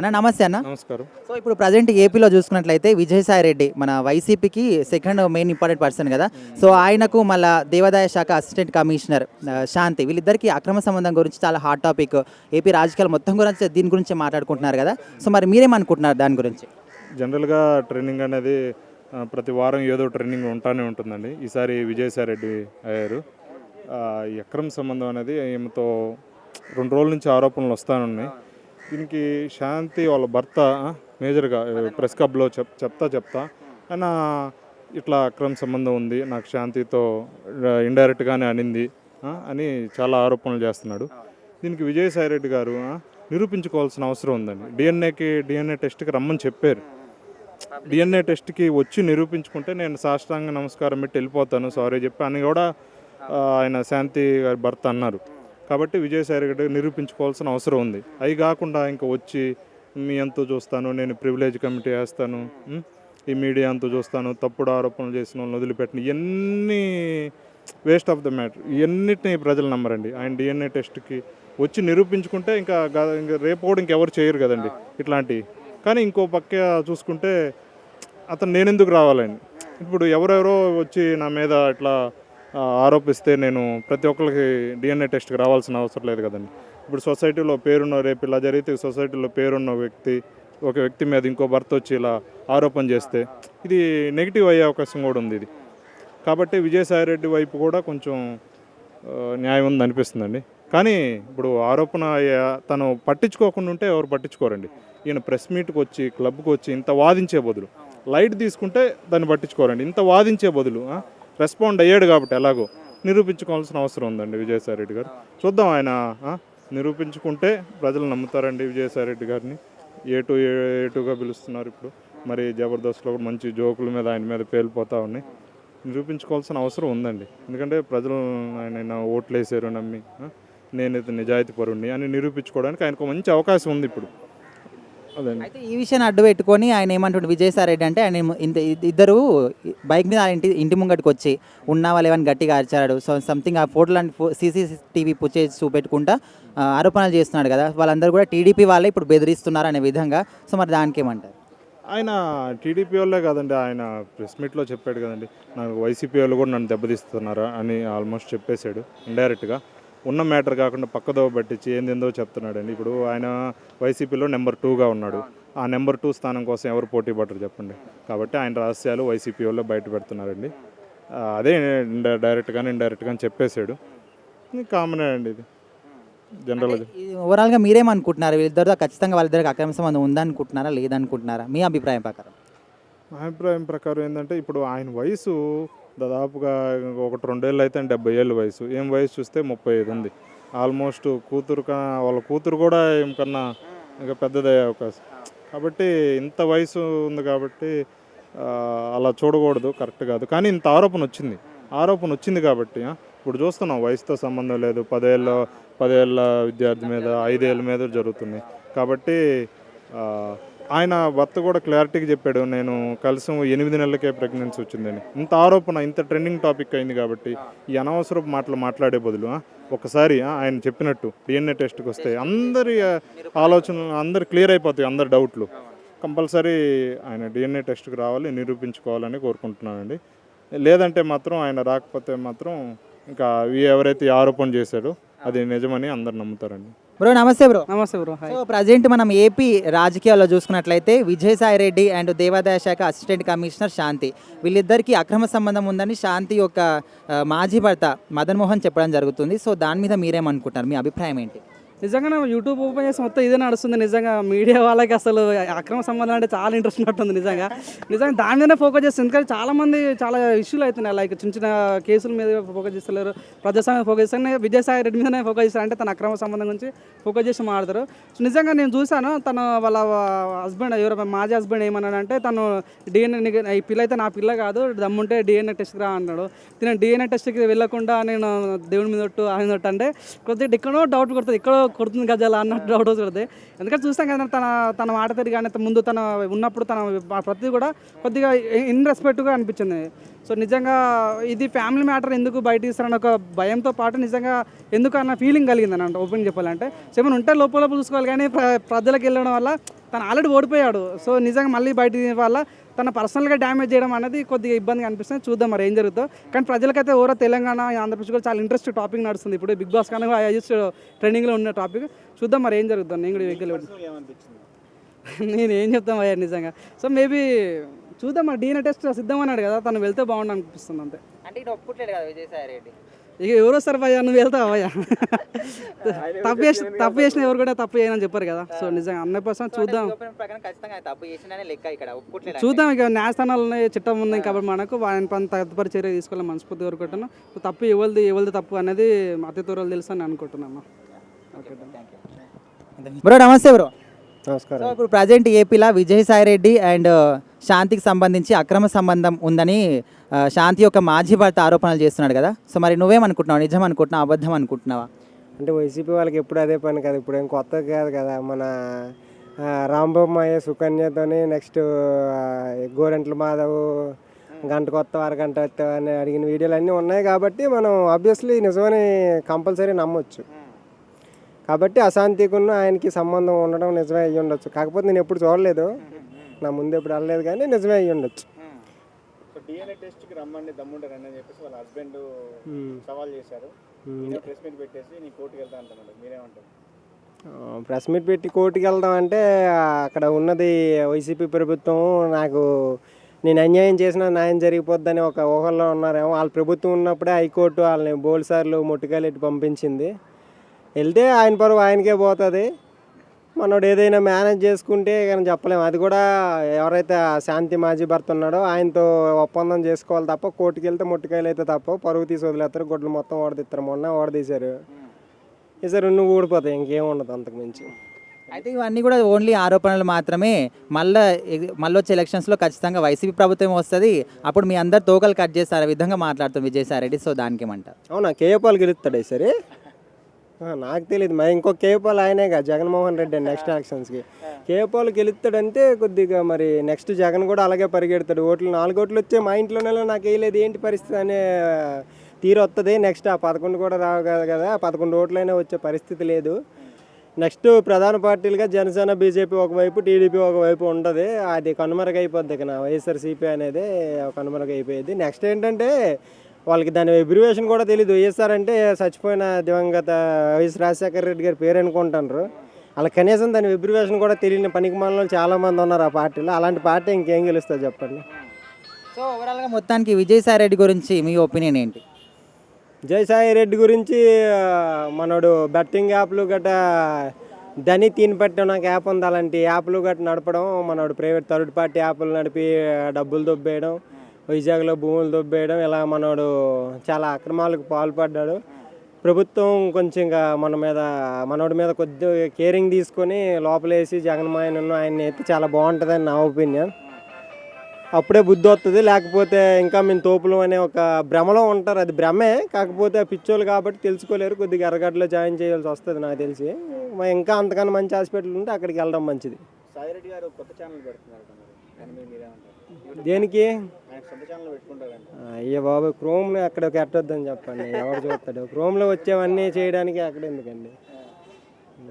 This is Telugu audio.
అన్న నమస్తే అన్న. నమస్కారం. సో ఇప్పుడు ప్రజెంట్ ఏపీలో చూసుకున్నట్లయితే విజయసాయి రెడ్డి మన వైసీపీకి సెకండ్ మెయిన్ ఇంపార్టెంట్ పర్సన్ కదా. సో ఆయనకు మళ్ళా దేవాదాయ శాఖ అసిస్టెంట్ కమిషనర్ శాంతి వీళ్ళిద్దరికి అక్రమ సంబంధం గురించి చాలా హాట్ టాపిక్. ఏపీ రాజకీయాలు మొత్తం గురించి దీని గురించి మాట్లాడుకుంటున్నారు కదా. సో మరి మీరేమనుకుంటున్నారు దాని గురించి? జనరల్గా ట్రైనింగ్ అనేది ప్రతి వారం ఏదో ట్రైనింగ్ ఉంటానే ఉంటుందండి. ఈసారి విజయసాయి రెడ్డి అయ్యారు. ఈ అక్రమ సంబంధం అనేది ఈమెతో 2 రోజుల నుంచి ఆరోపణలు వస్తానున్నాయి. దీనికి శాంతి వాళ్ళ భర్త మేజర్గా ప్రెస్ క్లబ్లో చెప్తా ఆయన ఇట్లా అక్రమ సంబంధం ఉంది, నాకు శాంతితో ఇండైరెక్ట్గానే అనింది అని చాలా ఆరోపణలు చేస్తున్నాడు. దీనికి విజయసాయి రెడ్డి గారు నిరూపించుకోవాల్సిన అవసరం ఉందండి. డిఎన్ఏ టెస్ట్కి రమ్మని చెప్పారు. డిఎన్ఏ టెస్ట్కి వచ్చి నిరూపించుకుంటే నేను సాష్టాంగ నమస్కారం పెట్టి వెళ్ళిపోతాను, సారీ చెప్పి అని కూడా ఆయన శాంతి గారి భర్త అన్నారు. కాబట్టి విజయసాయి రెడ్డి నిరూపించుకోవాల్సిన అవసరం ఉంది. అవి కాకుండా ఇంకా వచ్చి మీ అంతా చూస్తాను, నేను ప్రివిలేజ్ కమిటీ వేస్తాను, ఈ మీడియా అంతా చూస్తాను, తప్పుడు ఆరోపణలు చేసిన వాళ్ళని వదిలిపెట్టిన ఇవన్నీ వేస్ట్ ఆఫ్ ద మ్యాటర్. ఇవన్నిటిని ప్రజలు నమ్మరండి. ఆయన డిఎన్ఏ టెస్ట్కి వచ్చి నిరూపించుకుంటే ఇంకా రేపు కూడా ఇంకెవరు చేయరు కదండి ఇట్లాంటివి. కానీ ఇంకో పక్క చూసుకుంటే అతను నేనెందుకు రావాలని ఇప్పుడు ఎవరెవరో వచ్చి నా మీద ఇట్లా ఆరోపిస్తే నేను ప్రతి ఒక్కరికి డిఎన్ఏ టెస్ట్కి రావాల్సిన అవసరం లేదు కదండి. ఇప్పుడు సొసైటీలో పేరున్న రేపు ఇలా జరిగితే సొసైటీలో పేరున్న ఒక వ్యక్తి మీద ఇంకో భర్త వచ్చి ఇలా ఆరోపణ చేస్తే ఇది నెగిటివ్ అయ్యే అవకాశం కూడా ఉంది ఇది. కాబట్టి విజయసాయి రెడ్డి వైపు కూడా కొంచెం న్యాయం ఉంది అనిపిస్తుందండి. కానీ ఇప్పుడు ఆరోపణ తను పట్టించుకోకుండా ఉంటే ఎవరు పట్టించుకోరండి. ఈయన ప్రెస్ మీట్కి వచ్చి క్లబ్కి వచ్చి ఇంత వాదించే బదులు లైట్ తీసుకుంటే దాన్ని పట్టించుకోరండి. ఇంత వాదించే బదులు రెస్పాండ్ అయ్యాడు కాబట్టి ఎలాగో నిరూపించుకోవాల్సిన అవసరం ఉందండి విజయసాయి రెడ్డి గారు. చూద్దాం ఆయన నిరూపించుకుంటే ప్రజలు నమ్ముతారండి విజయసాయి రెడ్డి గారిని. ఏటుగా పిలుస్తున్నారు ఇప్పుడు. మరి జబర్దస్త్లో కూడా మంచి జోకుల మీద ఆయన మీద పేలిపోతూ ఉన్నాయి. నిరూపించుకోవాల్సిన అవసరం ఉందండి. ఎందుకంటే ప్రజలు ఆయన ఓట్లు వేసారు నమ్మి నేనైతే నిజాయితీ పరుణ్ణి అని నిరూపించుకోవడానికి ఆయనకు మంచి అవకాశం ఉంది ఇప్పుడు. అదండి. అయితే ఈ విషయాన్ని అడ్డు పెట్టుకొని ఆయన ఏమంటుండే విజయసాయి రెడ్డి అంటే ఆయన ఇద్దరు బైక్ మీద ఇంటి ముంగటికి వచ్చి ఉన్న వాళ్ళు ఏమైనా గట్టిగా అరిచాడు. సో సంథింగ్ ఆ ఫోటోలు CCTV ఫుటేజ్ చూపెట్టుకుంటా ఆరోపణలు చేస్తున్నాడు కదా. వాళ్ళందరూ కూడా టీడీపీ వాళ్ళే ఇప్పుడు బెదిరిస్తున్నారు అనే విధంగా. సో మరి దానికి ఏమంటారు? ఆయన టీడీపీ వాళ్ళే కాదండి, ఆయన ప్రెస్ మీట్లో చెప్పాడు కదండి, నాకు వైసీపీ వాళ్ళు కూడా నన్ను దెబ్బతీస్తున్నారా అని ఆల్మోస్ట్ చెప్పేశాడు ఇండైరెక్ట్గా. ఉన్న మ్యాటర్ కాకుండా పక్కదో పట్టించి ఏందేందో చెప్తున్నాడండి. ఇప్పుడు ఆయన వైసీపీలో నెంబర్ 2గా ఉన్నాడు. ఆ నెంబర్ 2 స్థానం కోసం ఎవరు పోటీ పడరు చెప్పండి. కాబట్టి ఆయన రహస్యాలు వైసీపీ వాళ్ళు బయట పెడుతున్నారండి. అదే ఇండైరెక్ట్గా చెప్పేశాడు. కామనే అండి ఇది జనరల్గా. ఓవరాల్గా మీరేమనుకుంటున్నారు? వీళ్ళిద్దరితో ఖచ్చితంగా వాళ్ళిద్దరికి అక్రమ సంబంధం ఉందనుకుంటున్నారా లేదనుకుంటున్నారా మీ అభిప్రాయం ప్రకారం? మా అభిప్రాయం ప్రకారం ఏంటంటే ఇప్పుడు ఆయన వయసు దాదాపుగా 1-2 ఏళ్ళు అయితే 70 ఏళ్ళ వయసు. వయసు చూస్తే 35 ఉంది. ఆల్మోస్ట్ వాళ్ళ కూతురు కూడా ఏమికన్నా ఇంకా పెద్దదయ్యే అవకాశం. కాబట్టి ఇంత వయసు ఉంది కాబట్టి అలా చూడకూడదు, కరెక్ట్ కాదు. కానీ ఇంత ఆరోపణ వచ్చింది కాబట్టి ఇప్పుడు చూస్తున్నాం వయసుతో సంబంధం లేదు. 10 ఏళ్ళ విద్యార్థి మీద 5 ఏళ్ళ మీద జరుగుతున్నాయి. కాబట్టి ఆయన భర్త కూడా క్లారిటీగా చెప్పాడు, నేను కలిసి 8 నెలలకే ప్రెగ్నెన్సీ వచ్చిందని. ఇంత ఆరోపణ ఇంత ట్రెండింగ్ టాపిక్ అయింది కాబట్టి ఈ అనవసరపు మాట్లాడే బదులు ఒకసారి ఆయన చెప్పినట్టు డిఎన్ఏ టెస్ట్కి వస్తే అందరి ఆలోచనలు అందరు క్లియర్ అయిపోతాయి, అందరి డౌట్లు. కంపల్సరీ ఆయన డిఎన్ఏ టెస్ట్కి రావాలి, నిరూపించుకోవాలని కోరుకుంటున్నానండి. లేదంటే మాత్రం ఆయన రాకపోతే మాత్రం ఇంకా ఎవరైతే ఆరోపణ చేశారో అది నిజమని అందరు నమ్ముతారండి. బ్రో నమస్తే బ్రో. నమస్తే బ్రో. సో ప్రజెంట్ మనం ఏపీ రాజకీయాల్లో చూసుకున్నట్లయితే విజయసాయి రెడ్డి అండ్ దేవాదాయ శాఖ అసిస్టెంట్ కమిషనర్ శాంతి వీళ్ళిద్దరికీ అక్రమ సంబంధం ఉందని శాంతి యొక్క మాజీ భర్త మదన్ మోహన్ చెప్పడం జరుగుతుంది. సో దాని మీద మీరేమనుకుంటున్నారు? మీ అభిప్రాయం ఏంటి? నిజంగా యూట్యూబ్ ఓపెన్ చేసి మొత్తం ఇదే నడుస్తుంది. నిజంగా మీడియా వాళ్ళకి అసలు అక్రమ సంబంధం అంటే చాలా ఇంట్రెస్ట్ ఉన్నట్టుంది. నిజంగా దాని మీదనే ఫోకస్ చేస్తుంది. ఎందుకంటే చాలామంది చాలా ఇష్యూలు అవుతున్నాయి. లైక్ చిన్న కేసుల మీద ఫోకస్ చేస్తలేరు, ప్రజాస్వామ్యం ఫోకస్ చేస్తారు. విజయసాయి రెడ్డి మీదనే ఫోకస్ చేస్తారు. అంటే తన అక్రమ సంబంధం గురించి ఫోకస్ చేసి మాట్లాడతారు. సో నిజంగా నేను చూశాను, వాళ్ళ హస్బెండ్ మాజీ హస్బెండ్ ఏమన్నాడంటే తను డిఎన్ఏ ఈ పిల్ల అయితే నా పిల్ల కాదు, దమ్ముంటే డిఎన్ఏ టెస్ట్కి రా అన్నాడు. నేను డిఎన్ఏ టెస్ట్కి వెళ్ళకుండా నేను దేవుడి మీద ఆయన అంటే కొద్దిగా ఎక్కడో డౌట్ కొడుతుంది, ఎక్కడో కొడుతుంది గజాల అన్నట్టు డౌట్ వస్తుంది. ఎందుకంటే చూస్తాం కదా తన మాట తిరిగి కానీ ముందు తన ఉన్నప్పుడు తన ప్రతి కూడా కొద్దిగా ఇన్రెస్పెక్ట్గా అనిపించింది. సో నిజంగా ఇది ఫ్యామిలీ మ్యాటర్ ఎందుకు బయట ఇస్తారని ఒక భయంతో పాటు నిజంగా ఎందుకు అన్న ఫీలింగ్ కలిగింది అని అంటే ఓపెన్ చెప్పాలంటే. ఏమైనా ఉంటే లోపల చూసుకోవాలి, కానీ ప్రజలకు వెళ్ళడం వల్ల తను ఆల్రెడీ ఓడిపోయాడు. సో నిజంగా మళ్ళీ బయట వల్ల తన పర్సనల్గా డ్యామేజ్ చేయడం అనేది కొద్దిగా ఇబ్బందిగా అనిపిస్తుంది. చూద్దాం మరి ఏం జరుగుతుందో. కానీ ప్రజలకైతే ఓవరా తెలంగాణ ఆంధ్రప్రదేశ్ కూడా చాలా ఇంట్రెస్ట్ టాపిక్ నడుస్తుంది. ఇప్పుడు బిగ్ బాస్ కానీ హైయెస్ట్ ట్రెండింగ్లో ఉన్న టాపిక్. చూద్దాం మరి ఏం జరుగుతుంది. నేను కూడా వెహికల్ నేను ఏం చెప్తాం అయ్యా నిజంగా. సో మేబీ చూద్దాం మరి DNA టెస్ట్ సిద్ధం అన్నాడు కదా, తను వెళ్తే బాగుండు అనిపిస్తుంది అంతే. అంటే ఇక్కడ ఒప్పుకోట్లేదు కదా విజయసాయి రెడ్డి. ఇక ఎవరో సార్ భయ్యా నువ్వు వెళ్తావు భయ్యా. తప్పు చేసిన ఎవరు కూడా తప్పు చేయనని చెప్పారు కదా. సో నిజంగా 100% చూద్దాం. ప్రకారం ఖచ్చితంగా ఆయన తప్పు చేసిందనే లెక్క ఇక్కడ ఒప్పుకోట్లేదు. చూద్దాం ఇక న్యాయస్థానాలు ఉన్నాయి, చట్టం ఉన్నాయి కాబట్టి మనకు ఆయన పని తదుపరి చర్య తీసుకోవాలని మనస్ఫూర్తి కోరుకుంటున్నాను. తప్పు ఎవరిది తప్పు అనేది అతి త్వరలో తెలుసు అని అనుకుంటున్నాను. ఓకే బ్రో నమస్తే బ్రో. నమస్కారం. సో ఇప్పుడు ప్రజెంట్ ఏపీలో విజయసాయి రెడ్డి అండ్ శాంతికి సంబంధించి అక్రమ సంబంధం ఉందని శాంతి యొక్క మాజీ భర్త ఆరోపణలు చేస్తున్నాడు కదా. సో మరి నువ్వేమనుకుంటున్నావు, నిజం అనుకుంటున్నావు, అబద్ధం అనుకుంటున్నావా? అంటే వైసీపీ వాళ్ళకి ఎప్పుడు అదే పని కదా, ఇప్పుడు ఏం కొత్త కాదు కదా. మన రాంబొమ్మయ్య సుకన్యతోని నెక్స్ట్ గోరెంట్ల మాధవ్ గంట కొత్త అరగంట అని అడిగిన వీడియోలు అన్నీ ఉన్నాయి కాబట్టి మనం ఆబ్వియస్లీ నిజమని కంపల్సరీ నమ్మొచ్చు. కాబట్టి అశాంతికున్న ఆయనకి సంబంధం ఉండడం నిజమే అయ్యి ఉండొచ్చు. కాకపోతే నేను ఎప్పుడు చూడలేదు, నా ముందు ఎప్పుడు వెళ్ళలేదు, కానీ నిజమే అయ్యి ఉండొచ్చు. DNA టెస్ట్కి రమ్మండి దమ్ముంటారు అని చెప్పేసి వాళ్ళ హస్బెండ్ సవాల్ చేశారు. ప్రెస్ మీట్ పెట్టేసి నీ కోర్టుకి వెళ్తా అంటున్నాడు, మీరేమంటారు? ప్రెస్ మీట్ పెట్టి కోర్టుకి వెళ్దాం అంటే అక్కడ ఉన్నది వైసీపీ ప్రభుత్వం, నాకు నేను అన్యాయం చేసినా న్యాయం జరిగిపోద్దని ఒక ఊహల్లో ఉన్నారేమో. వాళ్ళ ప్రభుత్వం ఉన్నప్పుడే హైకోర్టు వాళ్ళని బోల్సార్లు మొట్టికాయలెట్టి పంపించింది. వెళ్తే ఆయన పరువు ఆయనకే పోతుంది. మనోడు ఏదైనా మేనేజ్ చేసుకుంటే కానీ చెప్పలేము. అది కూడా ఎవరైతే శాంతి మాజీ భర్త ఉన్నాడో ఆయనతో ఒప్పందం చేసుకోవాలి తప్ప కోర్టుకి వెళ్తే ముట్టికాయలు అయితే తప్ప పరువు తీసి వదిలేస్తారు, గుడ్లు మొత్తం ఓడదీస్తారు. మొన్న ఓడదీశారు, ఈసారి నువ్వు ఊడిపోతాయి, ఇంకేం ఉండదు అంతకు మించి. అయితే ఇవన్నీ కూడా ఓన్లీ ఆరోపణలు మాత్రమే. మళ్ళీ వచ్చే ఎలక్షన్స్లో ఖచ్చితంగా వైసీపీ ప్రభుత్వం వస్తుంది, అప్పుడు మీ అందరు తోకలు కట్ చేస్తారు ఆ విధంగా మాట్లాడుతాం విజయసాయి రెడ్డి. సో దానికి ఏమంటారు? అవునా, కేఏపాల్ గెలుస్తాడు సరే? నాకు తెలియదు. మరి ఇంకో కేఏపాల్ ఆయనేగా జగన్మోహన్ రెడ్డి నెక్స్ట్ ఎలక్షన్స్కి. కేఏపాల్ గెలుస్తాడంటే కొద్దిగా మరి నెక్స్ట్ జగన్ కూడా అలాగే పరిగెడతాడు. 4 ఓట్లు వచ్చే మా ఇంట్లోనే నాకు వేయలేదు ఏంటి పరిస్థితి అనే తీరు వస్తుంది. నెక్స్ట్ ఆ 11 కూడా రావు కదా, 11 ఓట్లైనా వచ్చే పరిస్థితి లేదు. నెక్స్ట్ ప్రధాన పార్టీలుగా జనసేన బీజేపీ ఒకవైపు, టీడీపీ ఒకవైపు ఉంటుంది. అది కనుమరుగైపోద్ది. ఇక నా వైఎస్ఆర్సీపీ అనేది కనుమరుగైపోయింది. నెక్స్ట్ ఏంటంటే వాళ్ళకి దాని ఎబ్రివేషన్ కూడా తెలీదు. వైఎస్ఆర్ అంటే చచ్చిపోయిన దివంగత వైఎస్ రాజశేఖర రెడ్డి గారి పేరు అనుకుంటారు. అలా కనీసం దాని ఎబ్రివేషన్ కూడా తెలియని పనికి మనలో చాలామంది ఉన్నారు ఆ పార్టీలో. అలాంటి పార్టీ ఇంకేం గెలుస్తుంది చెప్పండి. సో ఓవరాల్గా మొత్తానికి విజయసాయి రెడ్డి గురించి మీ ఒపీనియన్ ఏంటి? విజయసాయి రెడ్డి గురించి మనోడు బెట్టింగ్ యాప్లు గట్ట దని తీని పెట్టడం, నాకు యాప్ ఉంది, అలాంటి యాప్లు గట్ట నడపడం, మనోడు ప్రైవేట్ థర్డ్ పార్టీ యాప్లు నడిపి డబ్బులు దొబ్బేయడం, వైజాగ్లో భూములు దొబ్బేయడం, ఇలా మనోడు చాలా అక్రమాలకు పాల్పడ్డాడు. ప్రభుత్వం కొంచెం ఇంకా మనోడి మీద కొద్దిగా కేరింగ్ తీసుకొని లోపలేసి జగన్మోహన్ ఆయన్ని అయితే చాలా బాగుంటుందని నా ఒపీనియన్. అప్పుడే బుద్ధి వస్తుంది. లేకపోతే ఇంకా మేము తోపులు అనే ఒక భ్రమలో ఉంటారు. అది భ్రమే, కాకపోతే పిచ్చోళ్ళు కాబట్టి తెలుసుకోలేరు. కొద్దిగా ఎర్రగడ్డలో జాయిన్ చేయాల్సి వస్తుంది నాకు తెలిసి. ఇంకా అంతకన్నా మంచి హాస్పిటల్ ఉంటే అక్కడికి వెళ్ళడం మంచిది. సాయి రెడ్డి గారు కొత్త ఛానల్ పెడుతున్నారు కదా, దాని మీద మీరేమంటారు? దేనికి? ఆయన సొంత ఛానల్ పెట్టుకుంటారంట. అయ్యో బాబు, క్రోమ్ని అక్కడ పెట్టొద్దని చెప్పండి. ఎవరు చూస్తాడు? క్రోమ్లో వచ్చేవన్నీ చేయడానికి అక్కడ ఎందుకండి?